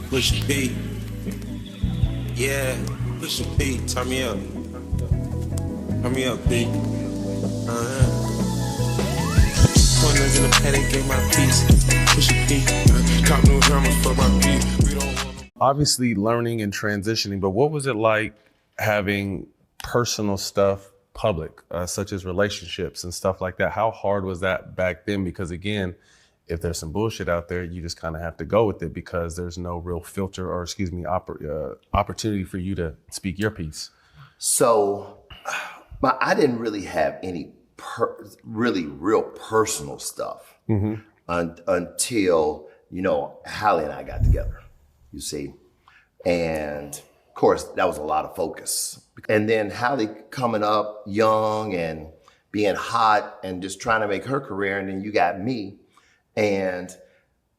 Push P. Yeah, push P. Turn me up. Turn me up, P. Corners in the paddock, get my piece. Push P. Cop new hammers for my P. We don't want. Obviously learning and transitioning, but what was it like having personal stuff public, such as relationships and stuff like that? How hard was that back then? Because again, if there's some bullshit out there, you just kind of have to go with it because there's no real filter or, opportunity for you to speak your piece. So I didn't really have any really real personal stuff until, Halle and I got together, you see. And of course, that was a lot of focus. And then Halle coming up young and being hot and just trying to make her career. And then you got me. And,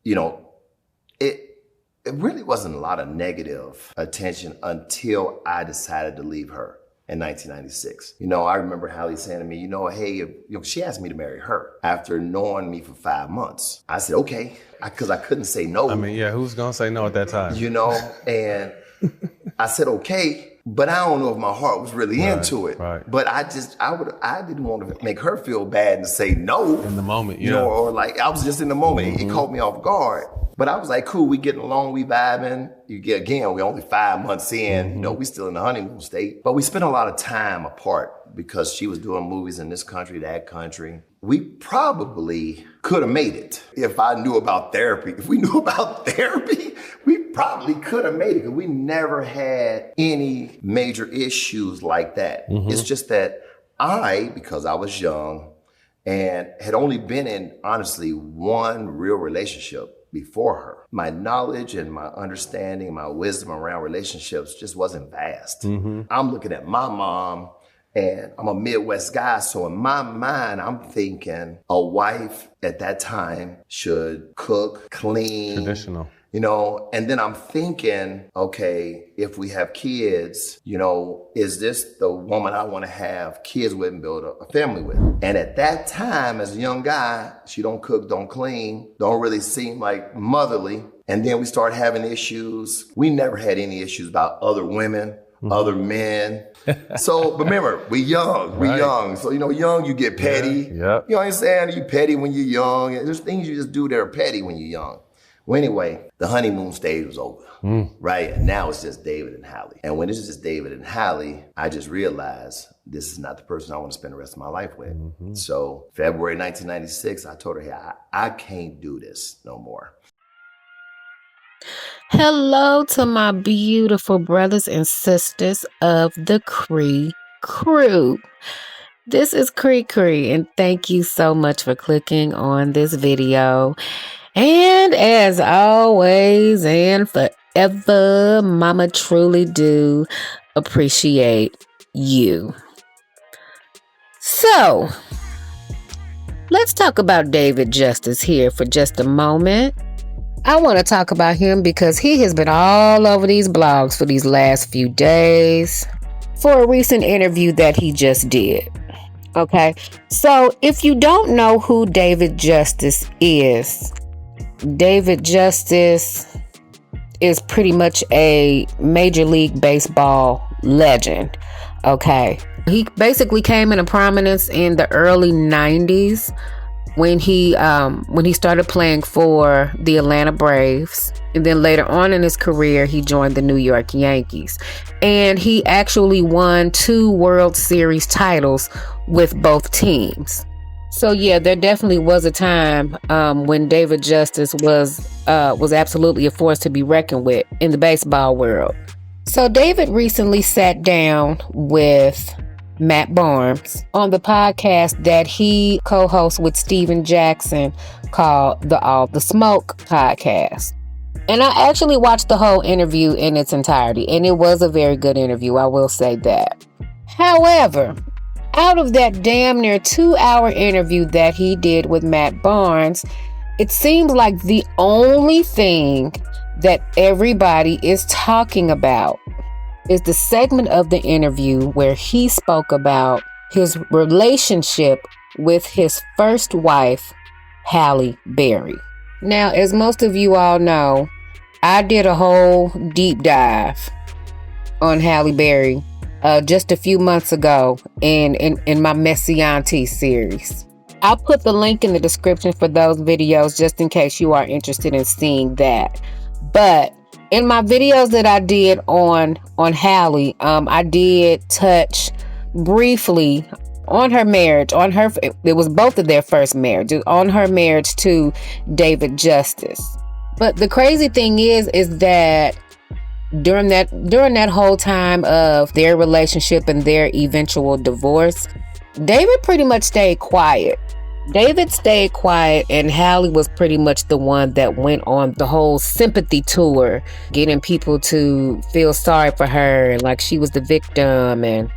it really wasn't a lot of negative attention until I decided to leave her in 1996. I remember Halle saying to me, hey, she asked me to marry her after knowing me for 5 months. I said, okay, because I couldn't say no. I mean, yeah, who's going to say no at that time? And I said, okay. But I don't know if my heart was really into it. Right. But I didn't want to make her feel bad and say no. In the moment, or like I was just in the moment. It caught me off guard. But I was like, cool, we getting along, we vibing. We're only 5 months in, we still in the honeymoon state. But we spent a lot of time apart because she was doing movies in this country, that country. We probably could have made it if I knew about therapy. If we knew about therapy, we probably could have made it because we never had any major issues like that. It's just that because I was young and had only been in, honestly, one real relationship before her, my knowledge and my understanding, my wisdom around relationships just wasn't vast. I'm looking at my mom, and I'm a Midwest guy, so in my mind, I'm thinking a wife at that time should cook, clean. Traditional. And then I'm thinking, okay, if we have kids, is this the woman I want to have kids with and build a family with? And at that time, as a young guy, she don't cook, don't clean, don't really seem like motherly. And then we start having issues. We never had any issues about other women, other men. So, but remember, we young. So, young, you get petty. Yeah. You know what I'm saying? You petty when you're young. There's things you just do that are petty when you're young. Well, anyway, the honeymoon stage was over, right? And now it's just David and Halle. And when it's just David and Halle, I just realized this is not the person I want to spend the rest of my life with. So February 1996, I told her, hey, I can't do this no more. Hello to my beautiful brothers and sisters of the Cree Crew. This is Cree Cree, and thank you so much for clicking on this video. And as always and forever, Mama truly do appreciate you. So, let's talk about David Justice here for just a moment. I want to talk about him because he has been all over these blogs for these last few days for a recent interview that he just did. Okay, so if you don't know who David Justice is pretty much a Major League Baseball legend. Okay, he basically came into prominence in the early 90s when he started playing for the Atlanta Braves, and then later on in his career he joined the New York Yankees, and he actually won 2 World Series titles with both teams. So yeah, there definitely was a time when David Justice was absolutely a force to be reckoned with in the baseball world. So David recently sat down with Matt Barnes on the podcast that he co-hosts with Steven Jackson called the All the Smoke podcast. And I actually watched the whole interview in its entirety, and it was a very good interview, I will say that. However, out of that damn near 2-hour interview that he did with Matt Barnes, it seems like the only thing that everybody is talking about is the segment of the interview where he spoke about his relationship with his first wife, Halle Berry. Now, as most of you all know, I did a whole deep dive on Halle Berry just a few months ago in my Messy Auntie series. I'll put the link in the description for those videos just in case you are interested in seeing that. But in my videos that I did on Halle, I did touch briefly on her marriage, it was both of their first marriages, on her marriage to David Justice. But the crazy thing is that during that whole time of their relationship and their eventual divorce, David pretty much stayed quiet. David stayed quiet, and Halle was pretty much the one that went on the whole sympathy tour, getting people to feel sorry for her, and like she was the victim, and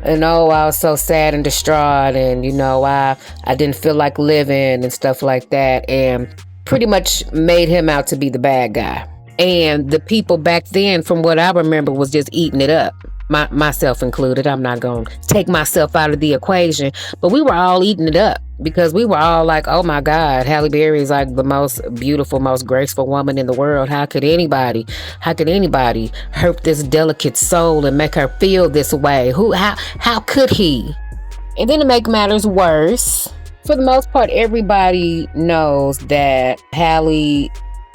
oh, I was so sad and distraught, and I didn't feel like living and stuff like that, and pretty much made him out to be the bad guy. And the people back then, from what I remember, was just eating it up. Myself included. I'm not going to take myself out of the equation, but we were all eating it up because we were all like, oh my God, Halle Berry is like the most beautiful, most graceful woman in the world. How could anybody hurt this delicate soul and make her feel this way? How could he? And then to make matters worse, for the most part, everybody knows that Halle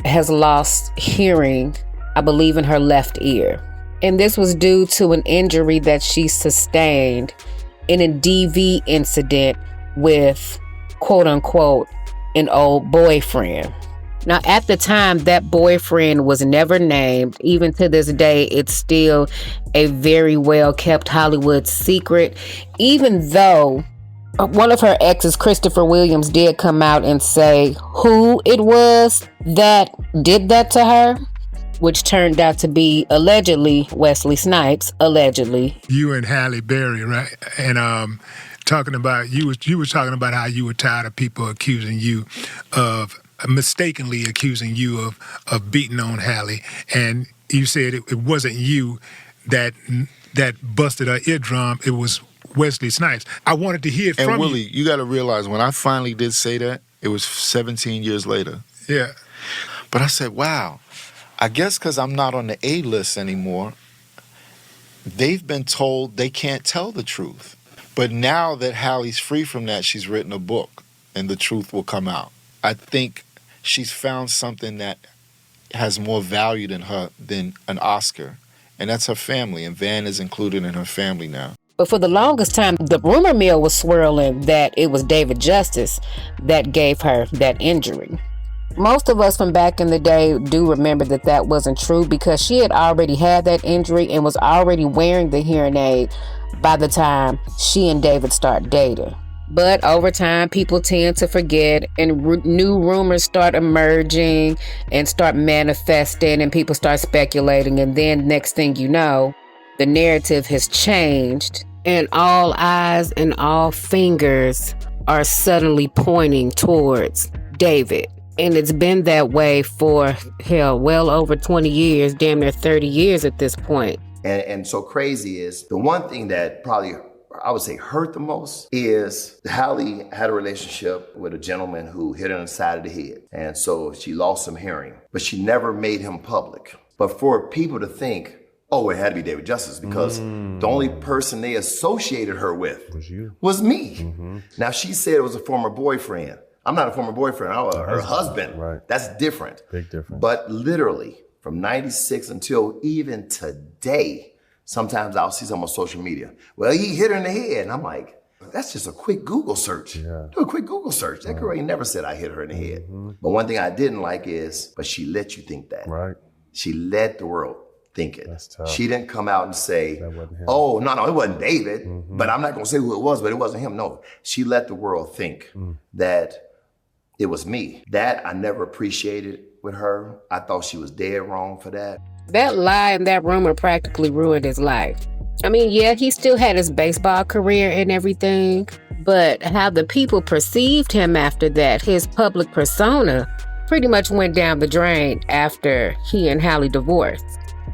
has lost hearing, I believe, in her left ear. And this was due to an injury that she sustained in a DV incident with, quote unquote, an old boyfriend. Now, at the time, that boyfriend was never named. Even to this day, it's still a very well kept Hollywood secret, even though one of her exes, Christopher Williams, did come out and say who it was that did that to her, which turned out to be allegedly Wesley Snipes, allegedly. You and Halle Berry, right? And talking about, you was talking about how you were tired of people mistakenly accusing you of beating on Halle, and you said it wasn't you that busted her eardrum, it was Wesley Snipes. I wanted to hear from you. And Willie, you got to realize, when I finally did say that, it was 17 years later. Yeah. But I said, wow, I guess because I'm not on the A list anymore, they've been told they can't tell the truth. But now that Halle's free from that, she's written a book, and the truth will come out. I think she's found something that has more value than her than an Oscar, and that's her family, and Van is included in her family now. But for the longest time, the rumor mill was swirling that it was David Justice that gave her that injury. Most of us from back in the day do remember that wasn't true, because she had already had that injury and was already wearing the hearing aid by the time she and David start dating. But over time, people tend to forget, and new rumors start emerging and start manifesting, and people start speculating. And then next thing you know, the narrative has changed, and all eyes and all fingers are suddenly pointing towards David. And it's been that way for, well over 20 years, damn near 30 years at this point. And so crazy is, the one thing that probably, I would say, hurt the most is Halle had a relationship with a gentleman who hit her on the side of the head. And so she lost some hearing, but she never made him public. But for people to think, oh, it had to be David Justice, because the only person they associated her with was me. Mm-hmm. Now, she said it was a former boyfriend. I'm not a former boyfriend, I was her husband. Right. That's different. Big difference. But literally, from 96 until even today, sometimes I'll see something on social media. Well, he hit her in the head. And I'm like, that's just a quick Google search. Yeah. Do a quick Google search. That girl ain't never said I hit her in the head. Mm-hmm. But one thing I didn't like is, but she let you think that. Right. She let the world think it. That's tough. She didn't come out and say, oh, no, it wasn't David. Mm-hmm. But I'm not going to say who it was, but it wasn't him. No, she let the world think that it was me. That I never appreciated with her. I thought she was dead wrong for that. That lie and that rumor practically ruined his life. I mean, yeah, he still had his baseball career and everything, but how the people perceived him after that, his public persona, pretty much went down the drain after he and Halle divorced.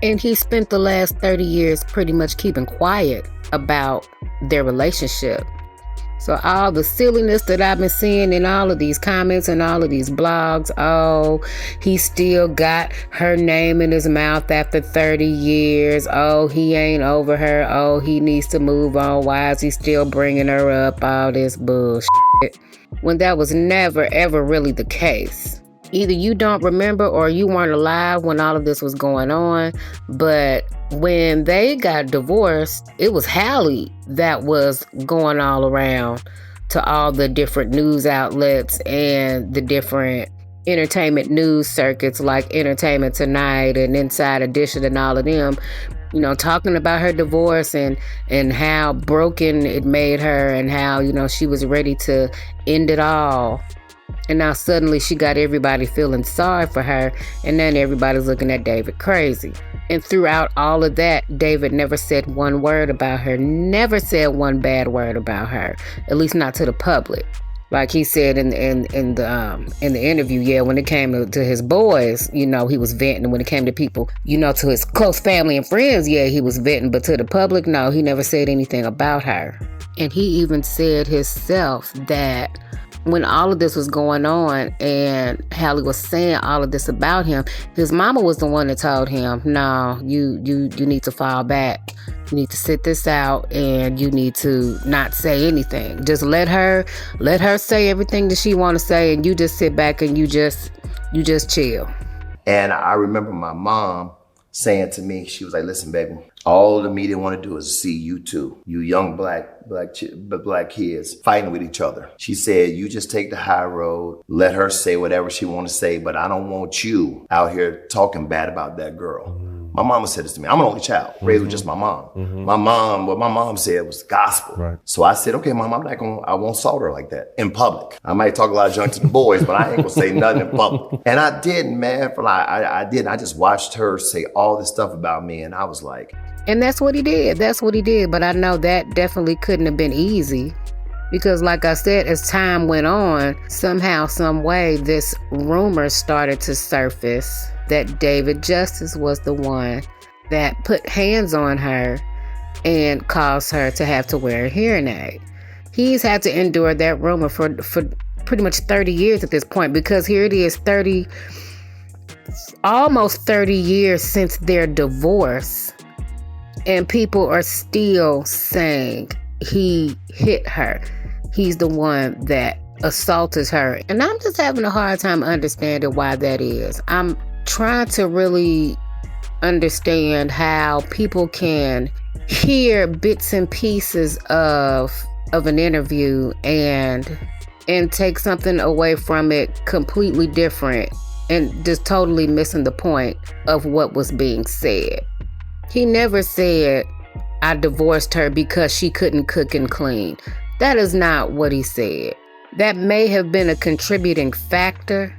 And he spent the last 30 years pretty much keeping quiet about their relationship. So all the silliness that I've been seeing in all of these comments and all of these blogs, oh, he still got her name in his mouth after 30 years. Oh, he ain't over her. Oh, he needs to move on. Why is he still bringing her up? All this bullshit. When that was never, ever really the case. Either you don't remember or you weren't alive when all of this was going on. But when they got divorced, it was Halle that was going all around to all the different news outlets and the different entertainment news circuits like Entertainment Tonight and Inside Edition and all of them, you know, talking about her divorce and how broken it made her and how, you know, she was ready to end it all. And now suddenly she got everybody feeling sorry for her, and then everybody's looking at David crazy. And throughout all of that, David never said one word about her, never said one bad word about her, at least not to the public. Like he said in the interview, yeah, when it came to his boys, you know, he was venting. And when it came to people, you know, to his close family and friends, yeah, he was venting. But to the public, no, he never said anything about her. And he even said himself that when all of this was going on and Halle was saying all of this about him, his mama was the one that told him, no, you need to fall back. You need to sit this out and you need to not say anything. Just let her say everything that she want to say, and you just sit back and you just chill. And I remember my mom saying to me, she was like, listen, baby, all the media want to do is see you two, you young black kids fighting with each other. She said, you just take the high road, let her say whatever she want to say, but I don't want you out here talking bad about that girl. My mama said this to me. I'm an only child, raised with just my mom. What my mom said was gospel. Right. So I said, okay, mom, I won't salt her like that in public. I might talk a lot of junk to the boys, but I ain't gonna say nothing in public. And I didn't, man. I didn't. I just watched her say all this stuff about me, and I was like. And that's what he did. But I know that definitely couldn't have been easy. Because like I said, as time went on, somehow, some way, this rumor started to surface that David Justice was the one that put hands on her and caused her to have to wear a hearing aid. He's had to endure that rumor for pretty much 30 years at this point, because here it is, almost 30 years since their divorce, and people are still saying he hit her. He's the one that assaulted her. And I'm just having a hard time understanding why that is. I'm trying to really understand how people can hear bits and pieces of an interview and take something away from it completely different and just totally missing the point of what was being said. He never said, I divorced her because she couldn't cook and clean. That is not what he said. That may have been a contributing factor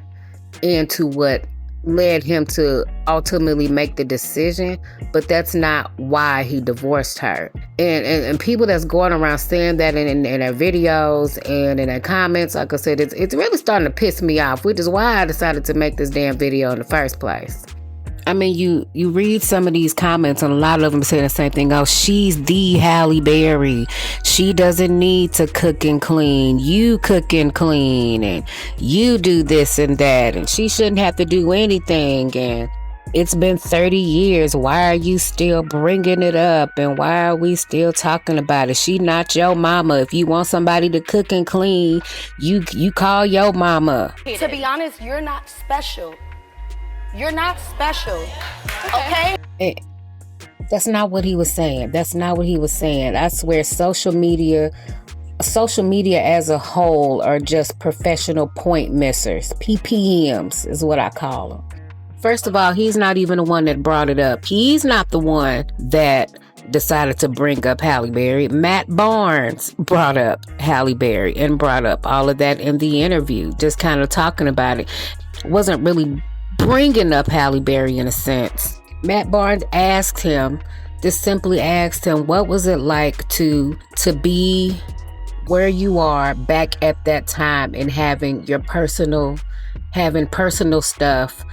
into what led him to ultimately make the decision, but that's not why he divorced her. And people that's going around saying that in their videos and in their comments, like I said, it's really starting to piss me off, which is why I decided to make this damn video in the first place. I mean, you read some of these comments and a lot of them say the same thing. Oh, she's the Halle Berry. She doesn't need to cook and clean. You cook and clean and you do this and that. And she shouldn't have to do anything. And it's been 30 years. Why are you still bringing it up? And why are we still talking about it? She not your mama. If you want somebody to cook and clean, you call your mama. To be honest, you're not special. You're not special, okay? That's not what he was saying. I swear social media as a whole are just professional point missers. PPMs is what I call them. First of all, he's not even the one that brought it up. He's not the one that decided to bring up Halle Berry. Matt Barnes brought up Halle Berry and brought up all of that in the interview, just kind of talking about it. Wasn't really bringing up Halle Berry in a sense. Matt Barnes simply asked him, what was it like to be where you are back at that time and having personal stuff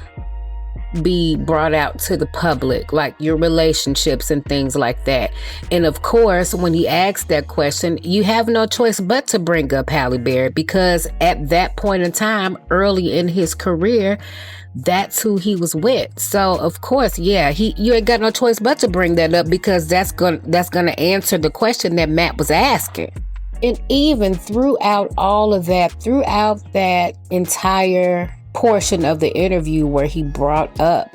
be brought out to the public, like your relationships and things like that. And of course, when he asked that question, you have no choice but to bring up Halle Berry, because at that point in time, early in his career, that's who he was with. So of course, yeah, you ain't got no choice but to bring that up, because that's gonna answer the question that Matt was asking. And even throughout all of that, throughout that entire portion of the interview where he brought up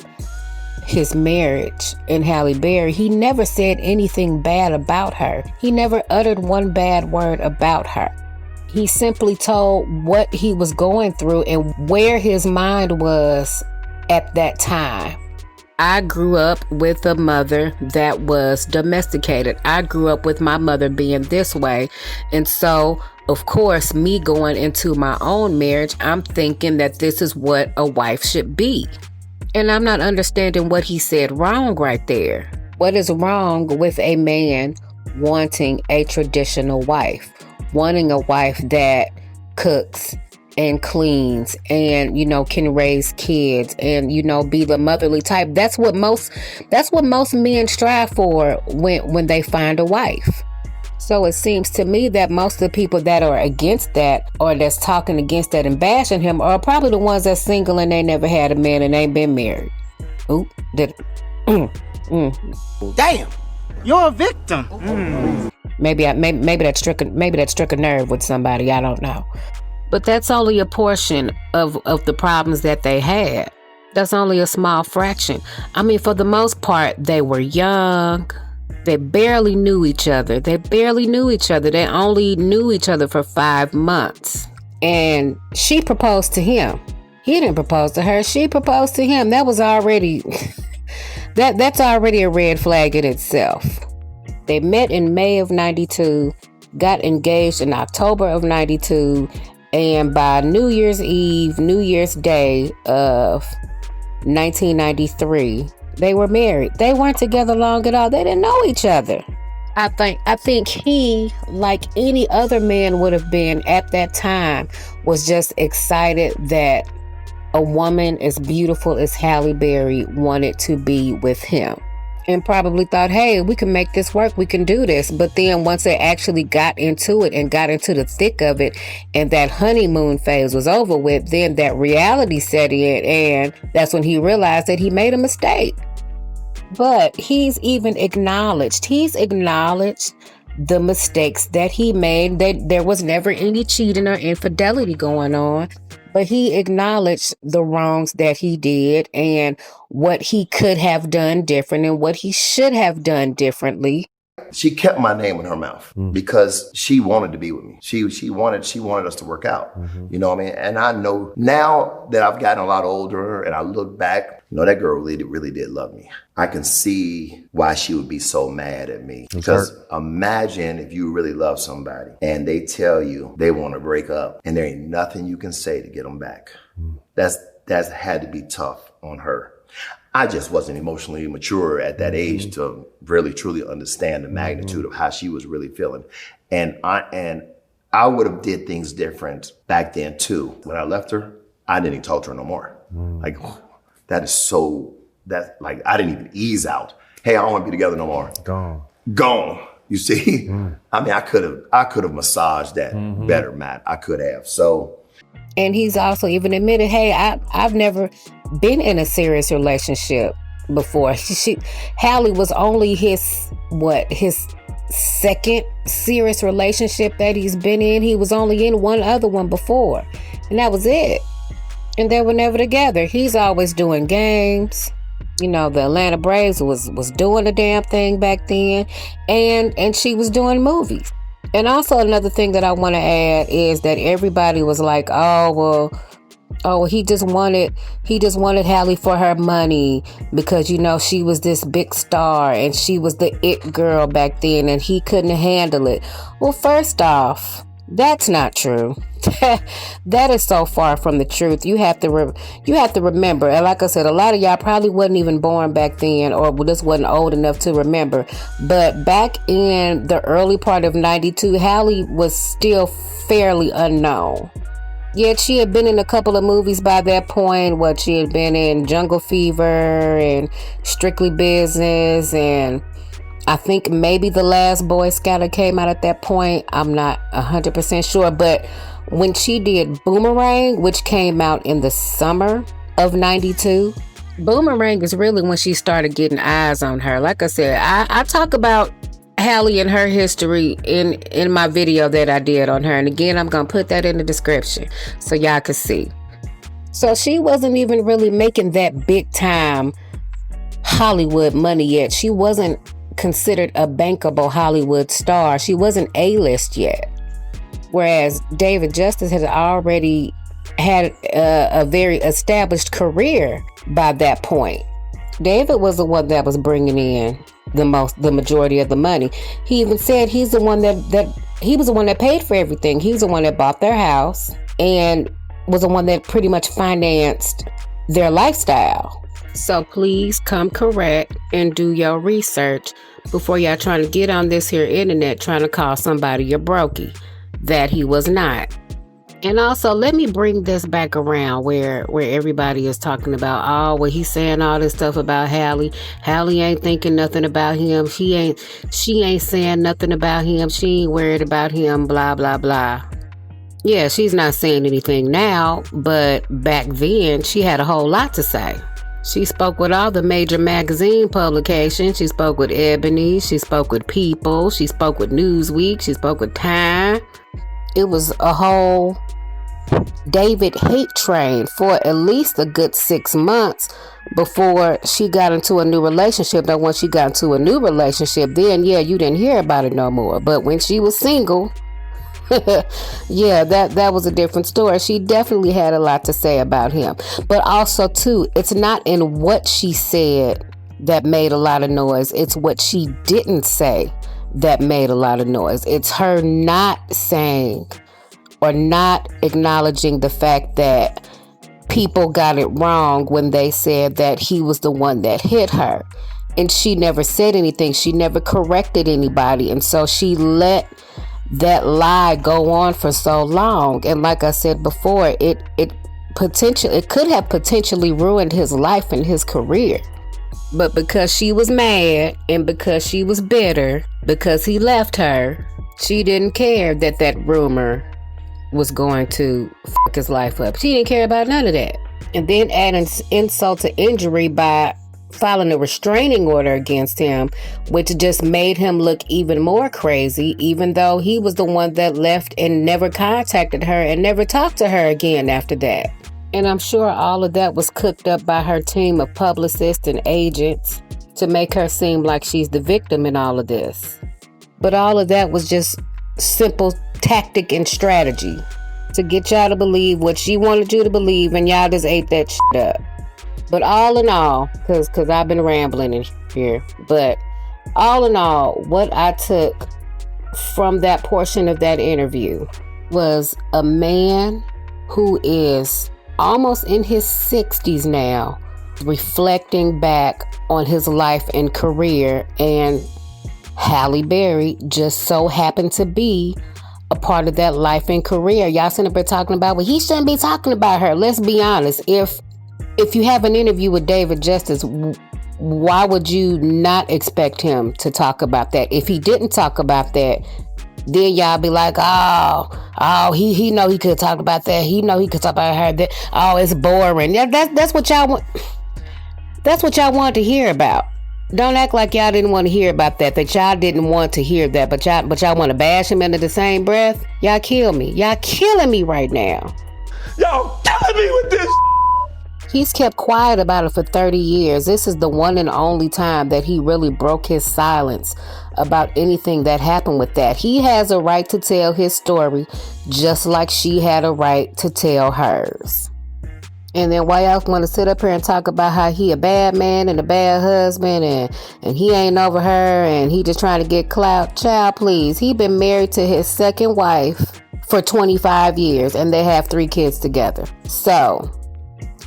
his marriage and Halle Berry, he never said anything bad about her. He never uttered one bad word about her. He simply told what he was going through and where his mind was at that time. I grew up with a mother that was domesticated. I grew up with my mother being this way. And so, of course, me going into my own marriage, I'm thinking that this is what a wife should be. And I'm not understanding what he said wrong right there. What is wrong with a man wanting a traditional wife? Wanting a wife that cooks and cleans and, can raise kids and, be the motherly type. That's what most men strive for when they find a wife. So it seems to me that most of the people that are against that, or that's talking against that and bashing him, are probably the ones that's single and they never had a man and ain't been married. Oop, Damn, you're a victim. Maybe that struck a nerve with somebody. I don't know. But that's only a portion of the problems that they had. That's only a small fraction. I mean, for the most part, they were young. They barely knew each other. They only knew each other for 5 months. And she proposed to him. He didn't propose to her. She proposed to him. That was already... that's already a red flag in itself. They met in May of 92, got engaged in October of 92, and by New Year's Eve, New Year's Day of 1993, they were married. They weren't together long at all. They didn't know each other. I think he, like any other man would have been at that time, was just excited that a woman as beautiful as Halle Berry wanted to be with him. And probably thought, hey, we can make this work. We can do this. But then once they actually got into it and got into the thick of it, and that honeymoon phase was over with, then that reality set in, and that's when he realized that he made a mistake. But he's acknowledged the mistakes that he made. That there was never any cheating or infidelity going on. But he acknowledged the wrongs that he did and what he could have done different and what he should have done differently. She kept my name in her mouth because she wanted to be with me. She wanted us to work out. You know what I mean? And I know now that I've gotten a lot older and I look back, that girl really did love me. I can see why she would be so mad at me. Because imagine if you really love somebody and they tell you they want to break up and there ain't nothing you can say to get them back. That's had to be tough on her. I just wasn't emotionally mature at that age to really truly understand the magnitude of how she was really feeling. And I would have did things different back then too. When I left her, I didn't even talk to her no more. Like, I didn't even ease out. Hey, I don't want to be together no more. Gone. You see? I mean, I could have massaged that better, Matt. I could have. So. And he's also even admitted, hey, I've never been in a serious relationship before. Halle was only his second serious relationship that he's been in. He was only in one other one before, and that was it. And they were never together. He's always doing games. The Atlanta Braves was doing the damn thing back then, and she was doing movies. And also another thing that I want to add is that everybody was like, he just wanted Halle for her money because, she was this big star and she was the it girl back then and he couldn't handle it. Well, first off, that's not true. That is so far from the truth. You have to remember, and like I said, a lot of y'all probably wasn't even born back then or just wasn't old enough to remember. But back in the early part of 92, Halle was still fairly unknown. Yet she had been in a couple of movies by that point. What she had been in Jungle Fever and Strictly Business, and I think maybe The Last Boy Scout came out at that point. I'm not 100% sure, but when she did Boomerang, which came out in the summer of 92, Boomerang is really when she started getting eyes on her. Like I said, I talk about Halle and her history in my video that I did on her. And again, I'm going to put that in the description so y'all can see. So she wasn't even really making that big time Hollywood money yet. She wasn't considered a bankable Hollywood star. She wasn't A-list yet. Whereas David Justice had already had a very established career by that point. David was the one that was bringing in the majority of the money. He even said he's the one that he was the one that paid for everything. He was the one that bought their house and was the one that pretty much financed their lifestyle. So please come correct and do your research before y'all trying to get on this here internet trying to call somebody a brokey that he was not. And also, let me bring this back around where everybody is talking about, oh, well, he's saying all this stuff about Halle. Halle ain't thinking nothing about him. She ain't saying nothing about him. She ain't worried about him, blah, blah, blah. Yeah, she's not saying anything now, but back then, she had a whole lot to say. She spoke with all the major magazine publications. She spoke with Ebony. She spoke with People. She spoke with Newsweek. She spoke with Time. It was a whole David hate train for at least a good 6 months before she got into a new relationship. Now, once she got into a new relationship, then, yeah, you didn't hear about it no more. But when she was single, yeah, that was a different story. She definitely had a lot to say about him. But also, too, it's not in what she said that made a lot of noise. It's what she didn't say that made a lot of noise. It's her not saying or not acknowledging the fact that people got it wrong when they said that he was the one that hit her. And she never said anything. She never corrected anybody. And so she let that lie go on for so long. And like I said before, it could have potentially ruined his life and his career. But because she was mad and because she was bitter, because he left her, she didn't care that rumor was going to fuck his life up. She didn't care about none of that. And then adding insult to injury by filing a restraining order against him, which just made him look even more crazy, even though he was the one that left and never contacted her and never talked to her again after that. And I'm sure all of that was cooked up by her team of publicists and agents to make her seem like she's the victim in all of this. But all of that was just simple tactic and strategy to get y'all to believe what she wanted you to believe, and y'all just ate that shit up. But all in all, because I've been rambling in here, but all in all, what I took from that portion of that interview was a man who is almost in his 60s now, reflecting back on his life and career, and Halle Berry just so happened to be a part of that life and career. Y'all sitting up here talking about, well, he shouldn't be talking about her. Let's be honest. If you have an interview with David Justice, why would you not expect him to talk about that? If he didn't talk about that, then y'all be like, he know he could talk about that. He know he could talk about her. That, oh, it's boring. Yeah, that's what y'all want. That's what y'all want to hear about. Don't act like y'all didn't want to hear about that y'all didn't want to hear that, but y'all want to bash him into the same breath. Y'all kill me. Y'all killing me right now. Y'all killing me with this. He's kept quiet about it for 30 years. This is the one and only time that he really broke his silence about anything that happened with that. He has a right to tell his story just like she had a right to tell hers. And then why y'all want to sit up here and talk about how he a bad man and a bad husband and he ain't over her and he just trying to get clout? Child, please. He been married to his second wife for 25 years and they have 3 kids together. So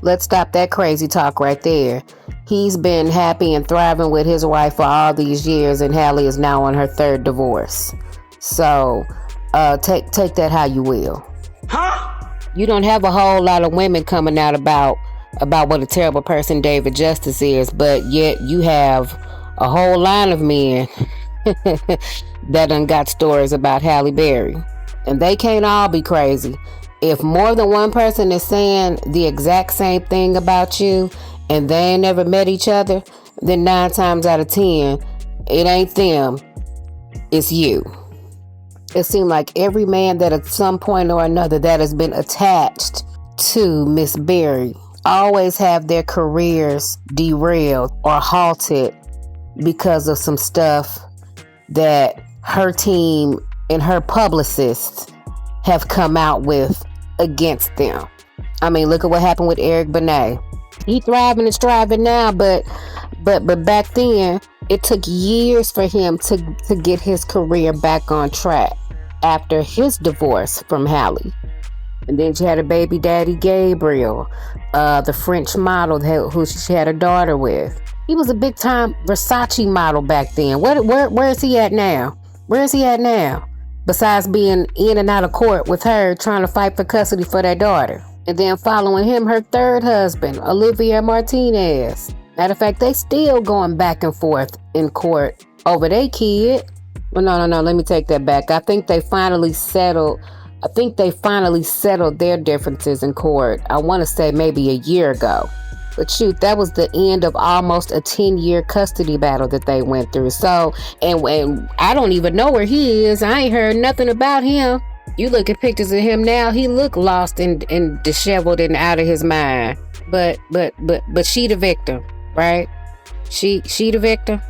let's stop that crazy talk right there. He's been happy and thriving with his wife for all these years, and Halle is now on her 3rd divorce. So take that how you will. Huh? You don't have a whole lot of women coming out about what a terrible person David Justice is, but yet you have a whole line of men that done got stories about Halle Berry. And they can't all be crazy. If more than one person is saying the exact same thing about you and they ain't never met each other, then 9 times out of 10, it ain't them, it's you. It seemed like every man that at some point or another that has been attached to Miss Berry always have their careers derailed or halted because of some stuff that her team and her publicists have come out with against them. I mean, look at what happened with Eric Benet. He thriving and striving now, but back then it took years for him to get his career back on track after his divorce from Halle. And then she had a baby daddy, Gabriel, the French model who she had a daughter with. He was a big time Versace model back then. Where is he at now? Where is he at now? Besides being in and out of court with her, trying to fight for custody for their daughter. And then following him, her third husband, Olivia Martinez. Matter of fact, they still going back and forth in court over their kid. Well, no, let me take that back. I think they finally settled their differences in court. I want to say maybe a year ago. But shoot, that was the end of almost a 10-year custody battle that they went through. So, and I don't even know where he is. I ain't heard nothing about him. You look at pictures of him now, he look lost and disheveled and out of his mind. But she the victim, right? She the victim?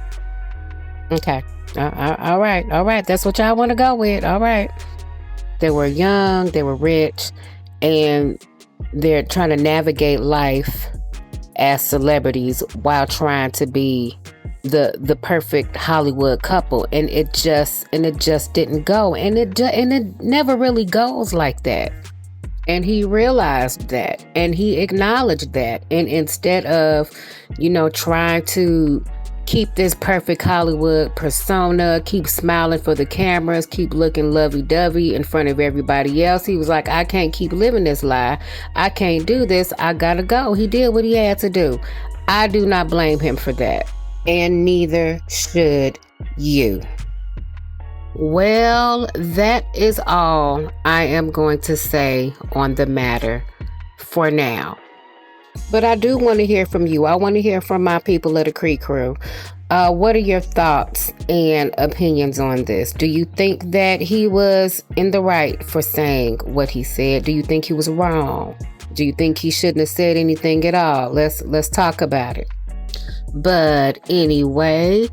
Okay. All right. That's what y'all want to go with. All right. They were young, they were rich, and they're trying to navigate life as celebrities while trying to be the perfect Hollywood couple, and it just didn't go, and it never really goes like that. And he realized that, and he acknowledged that, and instead of trying to keep this perfect Hollywood persona, keep smiling for the cameras, keep looking lovey-dovey in front of everybody else, he was like, I can't keep living this lie. I can't do this. I gotta go. He did what he had to do. I do not blame him for that. And neither should you. Well, that is all I am going to say on the matter for now. But I do want to hear from you. I want to hear from my people of the Creek Crew. What are your thoughts and opinions on this? Do you think that he was in the right for saying what he said? Do you think he was wrong? Do you think he shouldn't have said anything at all? Let's talk about it. But anyway,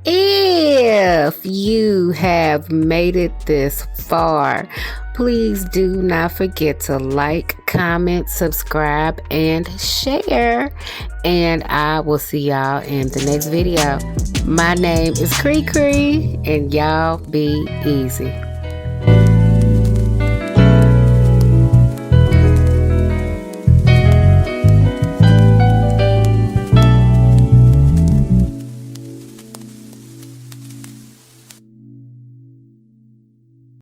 if you have made it this far, please do not forget to like, comment, subscribe, and share. And I will see y'all in the next video. My name is Cree Cree, and y'all be easy.